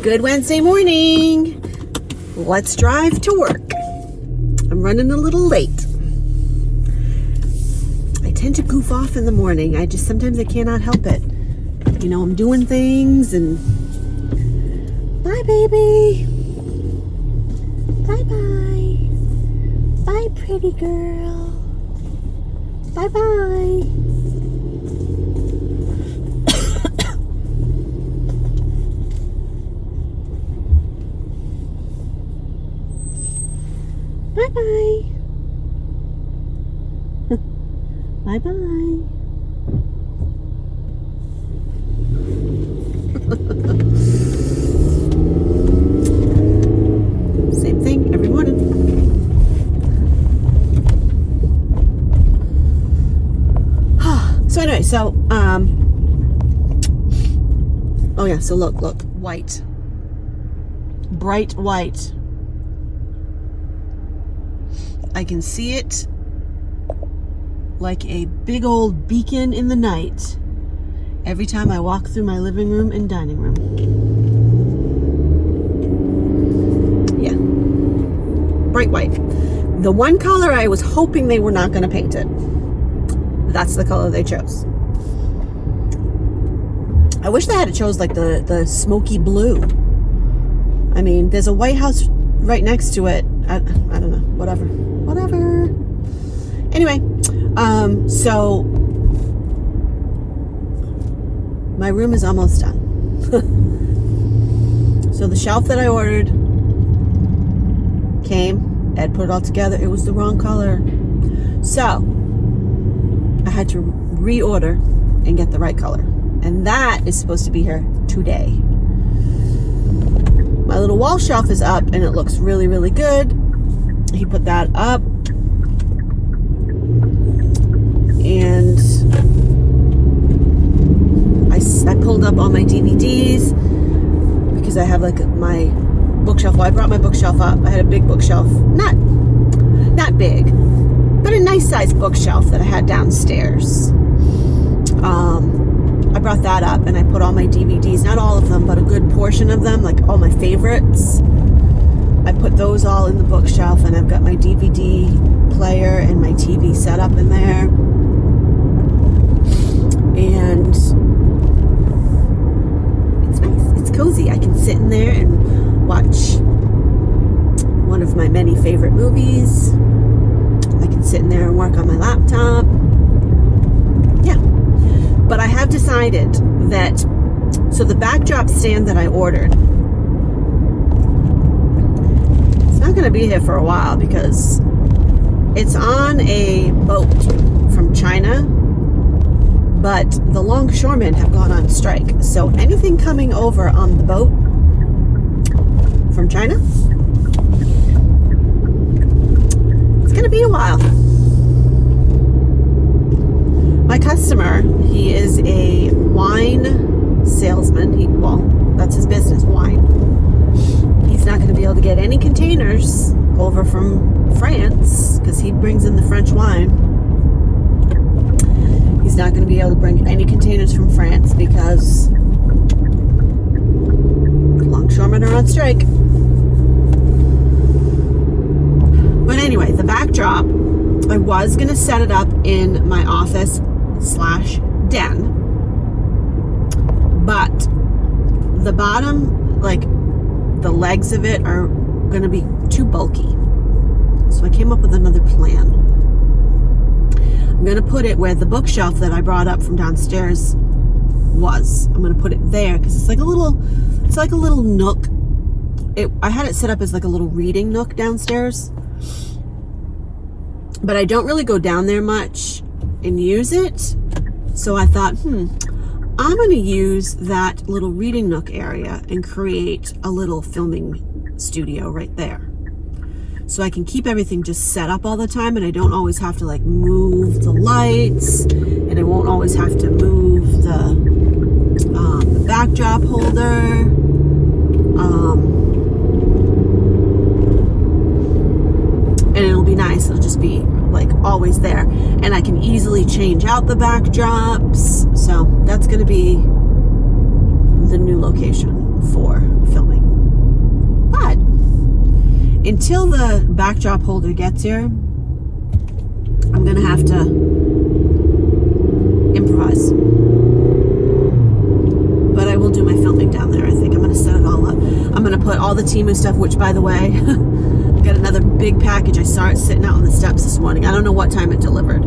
Good Wednesday morning. Let's drive to work. I'm running a little late. I tend to goof off in the morning. Sometimes I cannot help it. You know, I'm doing things and... Bye, baby. Bye-bye. Bye, pretty girl. Bye-bye. Bye-bye. Bye-bye. Same thing every morning. So anyway, oh yeah, so look, white. Bright white. I can see it like a big old beacon in the night every time I walk through my living room and dining room. Yeah. Bright white. The one color I was hoping they were not going to paint it. That's the color they chose. I wish they had chose like the smoky blue. I mean, there's a White House right next to it. I don't know. Whatever. Anyway, so my room is almost done. So the shelf that I ordered came. Ed put it all together. It was the wrong color. So I had to reorder and get the right color. And that is supposed to be here today. My little wall shelf is up and it looks really, really good. He put that up. And I pulled up all my DVDs because I have like my bookshelf. Well, I brought my bookshelf up. I had a big bookshelf. Not big, but a nice sized bookshelf that I had downstairs. I brought that up and I put all my DVDs, not all of them, but a good portion of them, like all my favorites. I put those all in the bookshelf and I've got my DVD player and my TV set up in there. And it's nice. It's cozy. I can sit in there and watch one of my many favorite movies. I can sit in there and work on my laptop. Yeah. But I have decided that, so the backdrop stand that I ordered, it's not going to be here for a while because it's on a boat from China, but the longshoremen have gone on strike. So anything coming over on the boat from China, it's going to be a while. My customer, he is a wine salesman. Well, that's his business, wine. He's not going to be able to get any containers over from France because he brings in the French wine. He's not going to be able to bring any containers from France because longshoremen are on strike. But anyway, the backdrop, I was going to set it up in my office/den, but the bottom, like the legs of it, are going to be too bulky. So I came up with another plan. I'm going to put it where the bookshelf that I brought up from downstairs was. I'm going to put it there because it's like a little nook. I had it set up as like a little reading nook downstairs, but I don't really go down there much and use it. So I thought, I'm going to use that little reading nook area and create a little filming studio right there. So I can keep everything just set up all the time and I don't always have to like move the lights and I won't always have to move the backdrop holder. And it'll be nice. It'll just be like always there. And I can easily change out the backdrops. So that's going to be the new location for filming. until the backdrop holder gets here, I'm gonna have to improvise. But I will do my filming down there. I think I'm gonna set it all up. I'm gonna put all the Temu stuff, which, by the way, I got another big package. I saw it sitting out on the steps this morning. I don't know what time it delivered.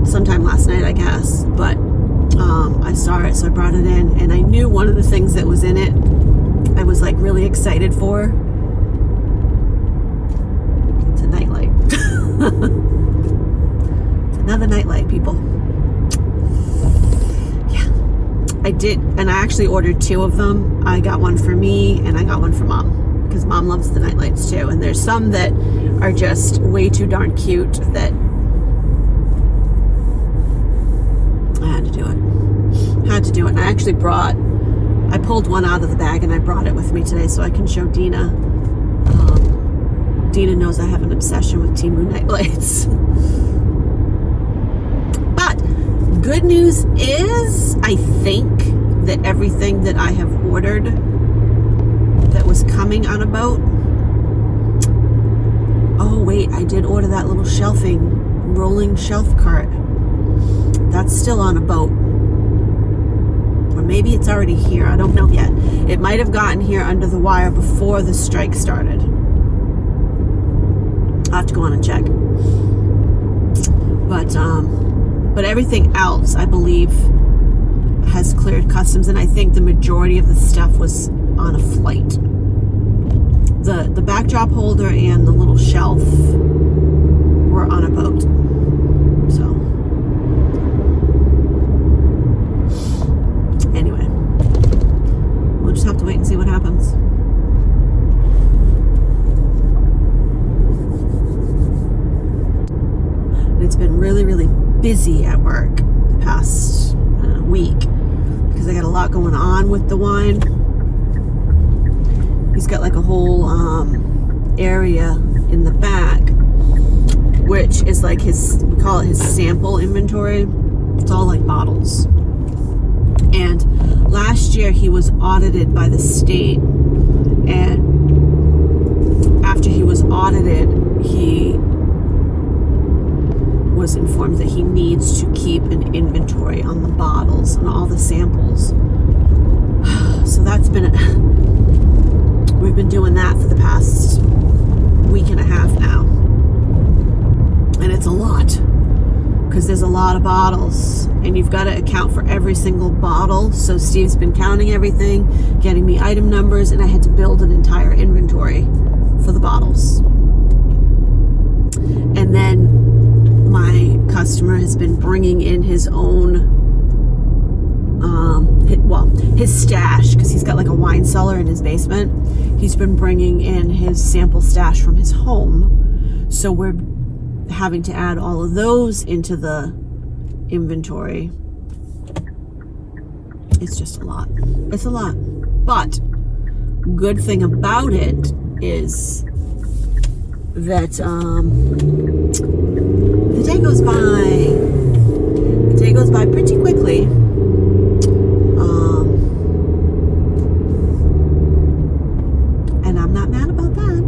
Sometime last night, I guess. But I saw it, so I brought it in, and I knew one of the things that was in it I was like really excited for. It's a nightlight. It's another nightlight, people. Yeah, I did, and I actually ordered 2 of them. I got one for me and I got one for Mom, because Mom loves the nightlights too. And there's some that are just way too darn cute that I had to do it. And I actually I pulled one out of the bag and I brought it with me today so I can show Dina. Dina knows I have an obsession with Temu nightlights. But good news is, I think that everything that I have ordered that was coming on a boat. Oh wait, I did order that little rolling shelf cart. That's still on a boat. Or maybe it's already here. I don't know yet. It might have gotten here under the wire before the strike started. I'll have to go on and check. But everything else, I believe, has cleared customs, and I think the majority of the stuff was on a flight. The backdrop holder and the little shelf were on a boat. So anyway, we'll just have to wait and see what happens. It's been really, really busy at work the past week because I got a lot going on with the wine. He's got like a whole area in the back, which is like we call it his sample inventory. It's all like bottles. And last year he was audited by the state, and after he was audited, he was informed that he needs to keep an inventory on the bottles and all the samples. So that's been we've been doing that for the past week and a half now, and it's a lot because there's a lot of bottles and you've got to account for every single bottle. So Steve's been counting everything, getting me item numbers, and I had to build an entire inventory for the bottles. And then my customer has been bringing in his own his stash, because he's got like a wine cellar in his basement. He's been bringing in his sample stash from his home, so we're having to add all of those into the inventory. It's just a lot. It's a lot. But good thing about it is that the day goes by. The day goes by pretty quickly. And I'm not mad about that.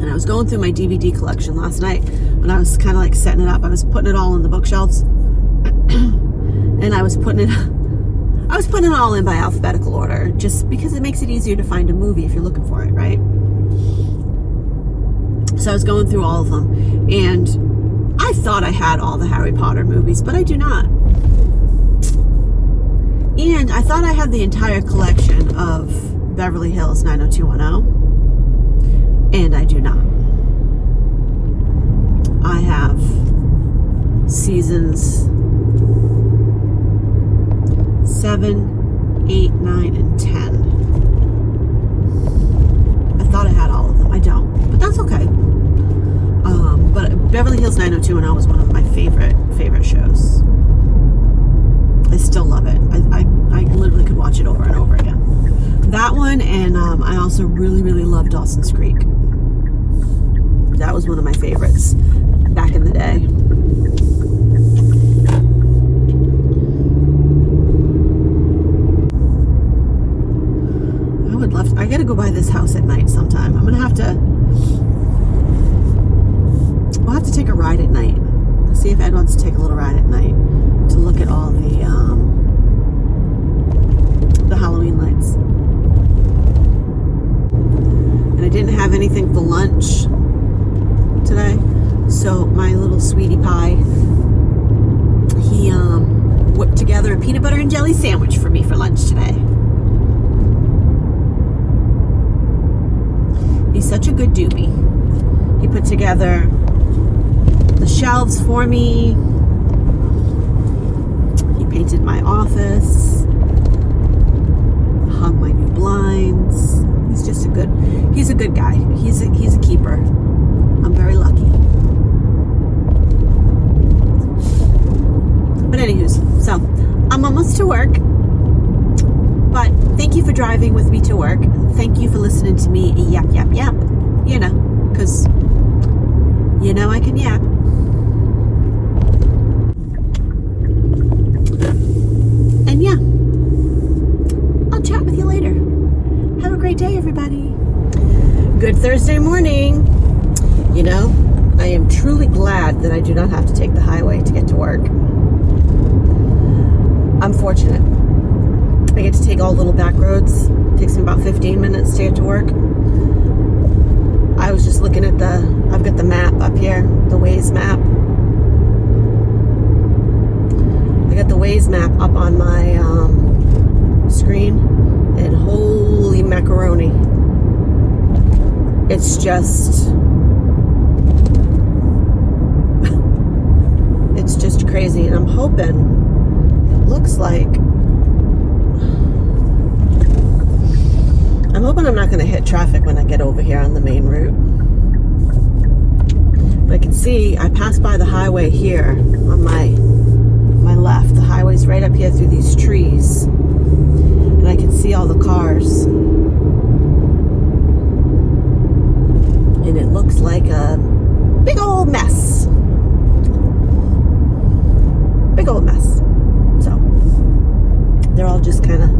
And I was going through my DVD collection last night when I was kind of like setting it up. I was putting it all in the bookshelves. And I was putting it all in by alphabetical order, just because it makes it easier to find a movie if you're looking for it, right? So I was going through all of them, and I thought I had all the Harry Potter movies, but I do not. And I thought I had the entire collection of Beverly Hills 90210, and I do not. I have seasons 7, 8, 9, and 10. I thought I had all of them. I don't, but that's okay. But Beverly Hills 90210 was one of my favorite shows. I still love it. I literally could watch it over and over again. That one, and I also really, really love Dawson's Creek. That was one of my favorites back in the day. would love. I gotta go by this house at night sometime. I'm gonna have to. We'll have to take a ride at night. Let's see if Ed wants to take a little ride at night to look at all the Halloween lights. And I didn't have anything for lunch today, so my little sweetie pie, he whipped together a peanut butter and jelly sandwich for me for lunch today. He's such a good doobie. He put together the shelves for me. He painted my office, hung my new blinds. He's a good guy. He's a keeper. I'm very lucky. But anywho's, so I'm almost to work. But thank you for driving with me to work. Thank you for listening to me yap, yap, yap. You know, because you know I can yap. And yeah, I'll chat with you later. Have a great day, everybody. Good Thursday morning. You know, I am truly glad that I do not have to take the highway to get to work. I'm fortunate. I get to take all little back roads. It takes me about 15 minutes to get to work. I was just looking at I've got the map up here, the Waze map. I got the Waze map up on my screen, and holy macaroni. It's just, it's just crazy, and I'm hoping, it looks like, I'm hoping I'm not going to hit traffic when I get over here on the main route. I can see, I passed by the highway here on my left. The highway's right up here through these trees. And I can see all the cars. And it looks like a big old mess. Big old mess. So, they're all just kind of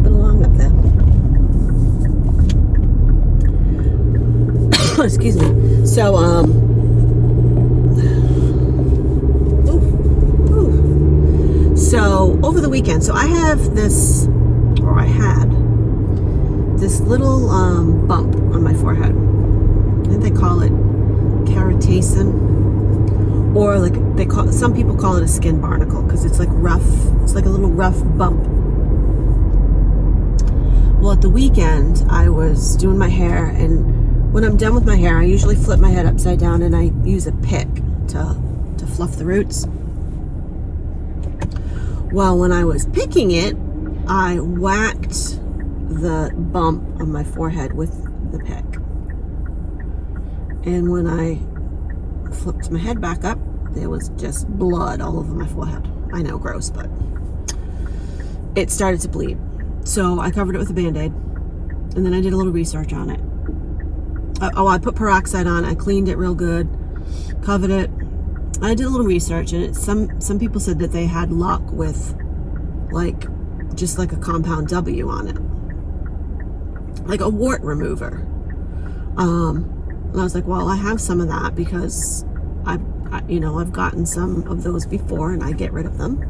along up there. Excuse me. So, so over the weekend, so I have this, or I had this little bump on my forehead. I think they call it keratosis, or like some people call it a skin barnacle, because it's like rough. It's like a little rough bump. Well, at the weekend, I was doing my hair, and when I'm done with my hair, I usually flip my head upside down and I use a pick to fluff the roots. Well, when I was picking it, I whacked the bump on my forehead with the pick. And when I flipped my head back up, there was just blood all over my forehead. I know, gross, but it started to bleed. So I covered it with a Band-Aid, and then I did a little research on it. I put peroxide on. I cleaned it real good, covered it. I did a little research, and some people said that they had luck with just like a compound W on it, like a wart remover. And I was like, well, I have some of that because I've gotten some of those before, and I get rid of them.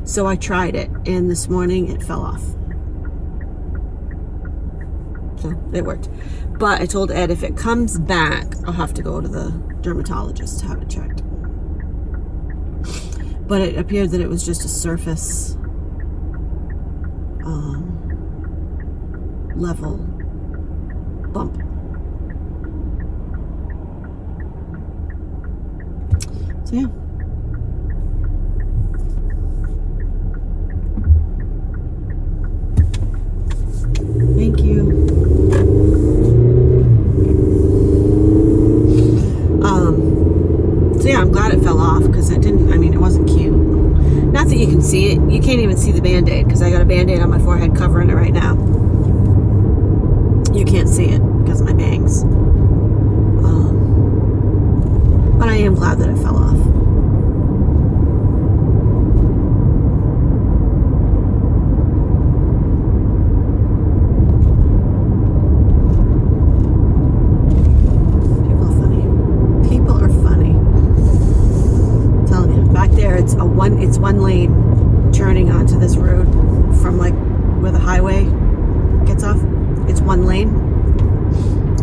So I tried it, and this morning it fell off. So it worked. But I told Ed if it comes back, I'll have to go to the dermatologist to have it checked. But it appeared that it was just a surface level bump. So yeah. Thank you. So yeah, I'm glad it fell off, because it wasn't cute. Not that you can see it. You can't even see the Band-Aid, because I got a Band-Aid on my forehead covering it right now. You can't see it because of my bangs. But I am glad that it fell off.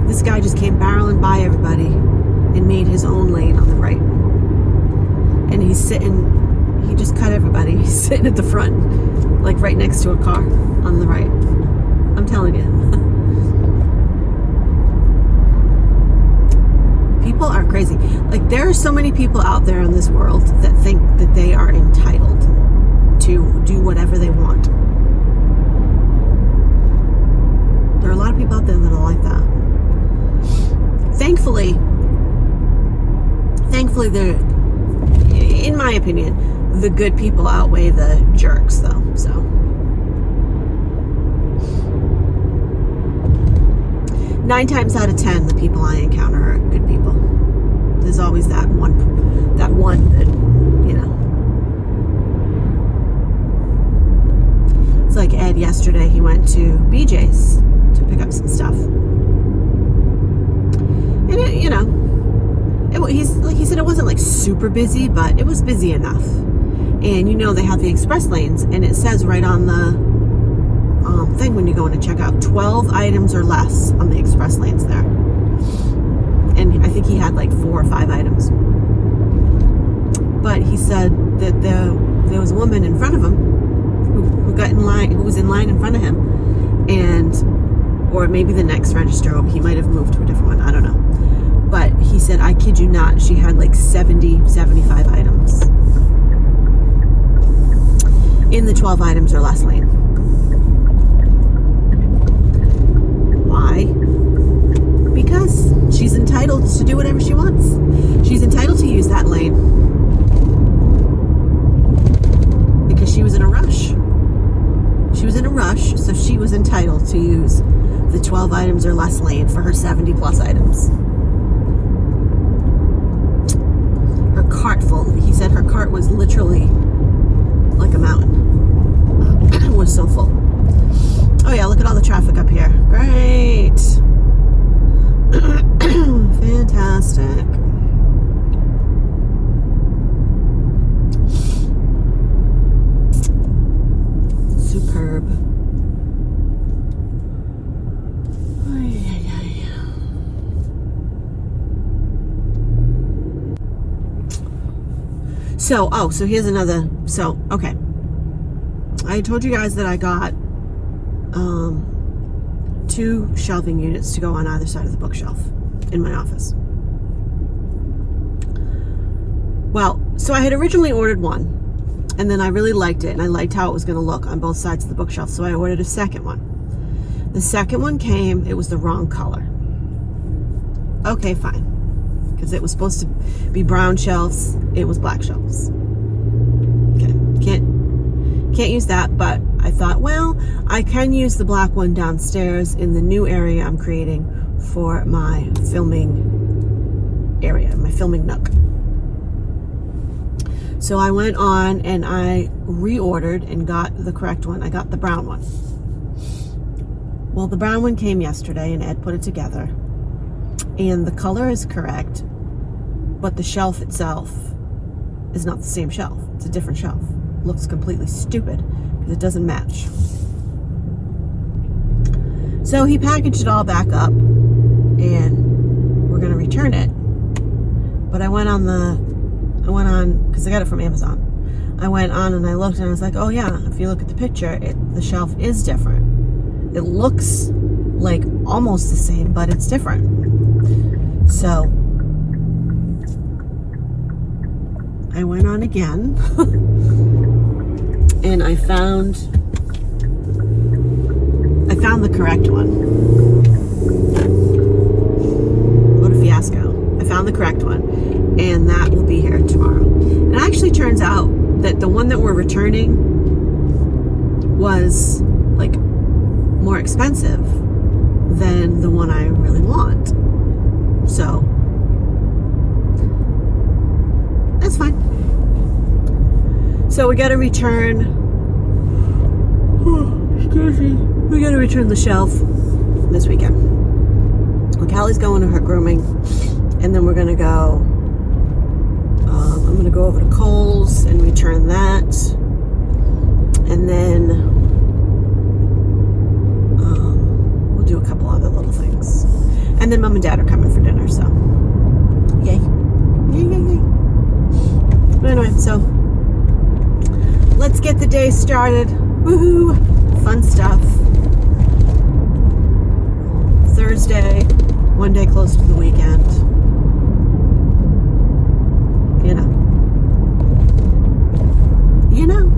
this guy just came barreling by everybody and made his own lane on the right. And he just cut everybody. He's sitting at the front, like right next to a car on the right. I'm telling you. People are crazy. Like, there are so many people out there in this world that think that they are entitled to do whatever they want. There are a lot of people out there that are like that. Thankfully, they're, in my opinion, the good people outweigh the jerks, though. So 9 times out of 10, the people I encounter are good people. There's always that one that, you know. It's like Ed yesterday. He went to BJ's to pick up some stuff. And it, you know, he said it wasn't like super busy, but it was busy enough. And you know, they have the express lanes, and it says right on the thing when you go in to check out, 12 items or less on the express lanes there. And I think he had like 4 or 5 items. But he said that there was a woman in front of him who got in line, who was in line in front of him, or maybe the next register, he might have moved to a different one, I don't know. But he said, I kid you not, she had like 70, 75 items in the 12 items or less lane. Why? Because she's entitled to do whatever she wants. She's entitled to use that lane because she was in a rush. She was in a rush, so she was entitled to use the 12 items or less lane for her 70 plus items. Her cart full. He said her cart was literally like a mountain. It was so full. Oh yeah, look at all the traffic up here. Great. Fantastic. Superb. So here's another, okay. I told you guys that I got 2 shelving units to go on either side of the bookshelf in my office. Well, so I had originally ordered one, and then I really liked it, and I liked how it was going to look on both sides of the bookshelf, so I ordered a second one. The second one came, it was the wrong color. Okay, fine. Because it was supposed to be brown shelves, it was black shelves. Okay, can't use that, but I thought, well, I can use the black one downstairs in the new area I'm creating for my filming area, my filming nook. So I went on and I reordered and got the correct one. I got the brown one. Well, the brown one came yesterday and Ed put it together. And the color is correct, but the shelf itself is not the same shelf. It's a different shelf. It looks completely stupid because it doesn't match. So he packaged it all back up and we're going to return it. But I went on, because I got it from Amazon. I went on and I looked and I was like, oh yeah, if you look at the picture, the shelf is different. It looks like almost the same, but it's different. So I went on again and I found the correct one. What a fiasco. I found the correct one, and that will be here tomorrow. And it actually turns out that the one that we're returning was like more expensive than the one I really want. So that's fine. So we got to return. Excuse me. We got to return the shelf this weekend. Well, Callie's going to her grooming, and then we're gonna go. I'm gonna go over to Kohl's and return that, and then we'll do a couple other little things. And then Mom and Dad are coming for dinner, so yay. Yay, yay, yay. But anyway, so let's get the day started. Woohoo! Fun stuff. Thursday, one day close to the weekend. You know. You know.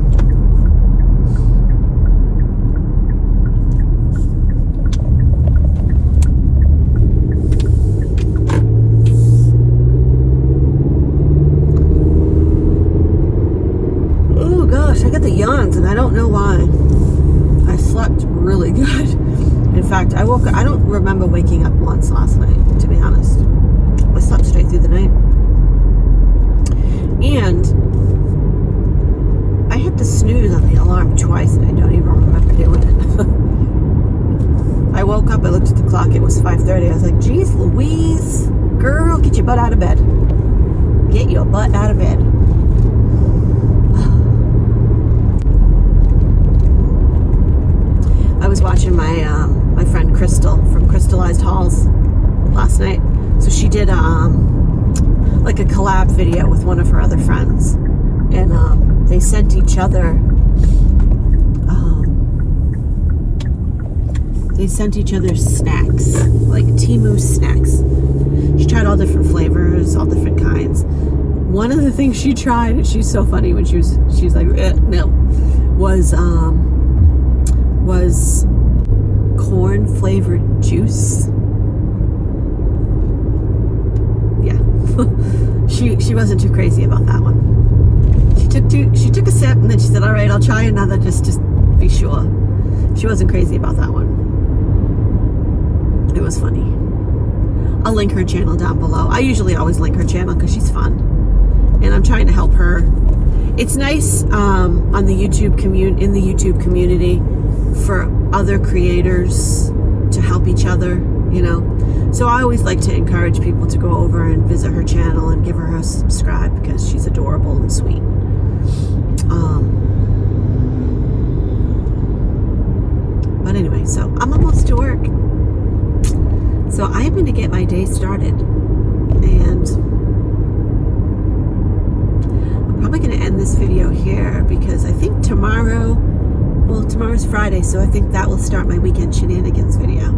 Oh gosh, I got the yawns and I don't know why. I slept really good. In fact, I don't remember waking up once last night, to be honest. I slept straight through the night. And I had to snooze on the alarm twice and I don't even remember doing it. I woke up, I looked at the clock, it was 5:30. I was like, geez Louise, girl, get your butt out of bed. Get your butt out of bed. I was watching my friend Cystal from Crystallized Halls last night. So she did like a collab video with one of her other friends, and they sent each other snacks, like Temu snacks. She tried all different flavors, all different kinds. One of the things she tried, and she's so funny when she's like no, was corn flavored juice. Yeah. she wasn't too crazy about that one. She took a sip and then she said, all right, I'll try another just to be sure. She wasn't crazy about that one. It was funny. I'll link her channel down below. I usually always link her channel because she's fun and I'm trying to help her. It's nice on the YouTube community for other creators to help each other, you know. So I always like to encourage people to go over and visit her channel and give her a subscribe because she's adorable and sweet. But anyway, so I'm almost to work. So I'm going to get my day started. And I'm probably going to end this video here because I think tomorrow's Friday, so I think that will start my weekend shenanigans video.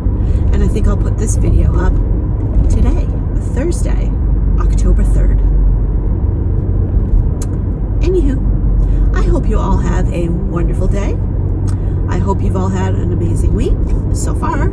And I think I'll put this video up today, Thursday, October 3rd. Anywho, I hope you all have a wonderful day. I hope you've all had an amazing week so far.